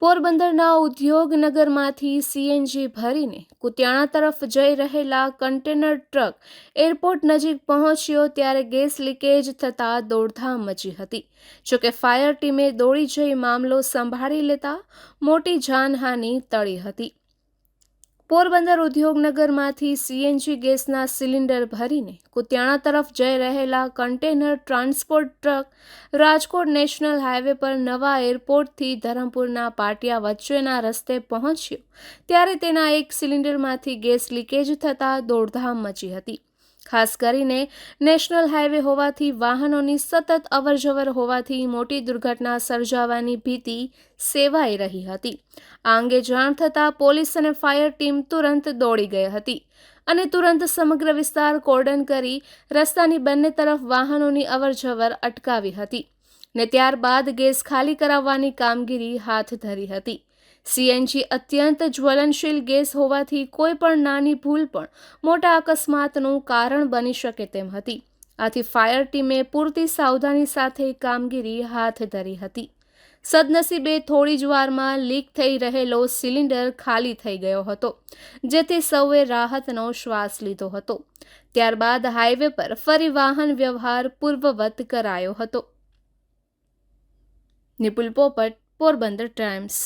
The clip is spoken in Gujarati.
પોરબંદરના ઉદ્યોગનગરમાંથી સીએનજી ભરીને કુતિયાણા તરફ જઈ રહેલા કન્ટેનર ટ્રક એરપોર્ટ નજીક પહોંચ્યો ત્યારે ગેસ લીકેજ થતાં દોડધામ મચી હતી. જોકે ફાયર ટીમે દોડી જઈ મામલો સંભાળી લેતા મોટી જાનહાનિ ટળી હતી. પોરબંદર ઉદ્યોગનગરમાંથી સીએનજી ગેસના સિલિન્ડર ભરીને કુતિયાણા તરફ જઈ રહેલા container transport truck Rajkot national highway પર નવા એરપોર્ટથી ધરમપુરના પાટિયા વચ્ચેના રસ્તે પહોંચ્યો ત્યારે તેના એક સિલિન્ડરમાંથી ગેસ લીકેજ થતાં દોડધામ મચી હતી. ખાસ કરીને નેશનલ હાઈવે હોવાથી વાહનોની સતત અવરજવર હોવાથી મોટી દુર્ઘટના સર્જાવાની ભીતિ સેવાઈ રહી હતી. આ અંગે જાણ થતાં પોલીસ અને ફાયર ટીમ તુરંત દોડી ગઈ હતી અને તુરંત સમગ્ર વિસ્તાર કોર્ડન કરી રસ્તાની બંને તરફ વાહનોની અવરજવર અટકાવી હતી ને ત્યારબાદ ગેસ ખાલી કરાવવાની કામગીરી હાથ ધરી હતી. સીએનજી અત્યંત જ્વલનશીલ ગેસ હોવાથી કોઈ પણ નાની ભૂલ પણ મોટા અકસ્માતનું કારણ બની શકે તેમ હતી. આથી ફાયર ટીમે પૂરતી સાવધાની સાથે કામગીરી હાથ ધરી હતી. સદનસીબે થોડી જ વારમાં લીક થઈ રહેલો સિલિન્ડર ખાલી થઈ ગયો હતો, જેથી સૌએ રાહતનો શ્વાસ લીધો હતો. ત્યારબાદ હાઈવે પર ફરી વાહન વ્યવહાર પૂર્વવત કરાયો હતો. નિપુલ પોપટ, પોરબંદર ટાઈમ્સ.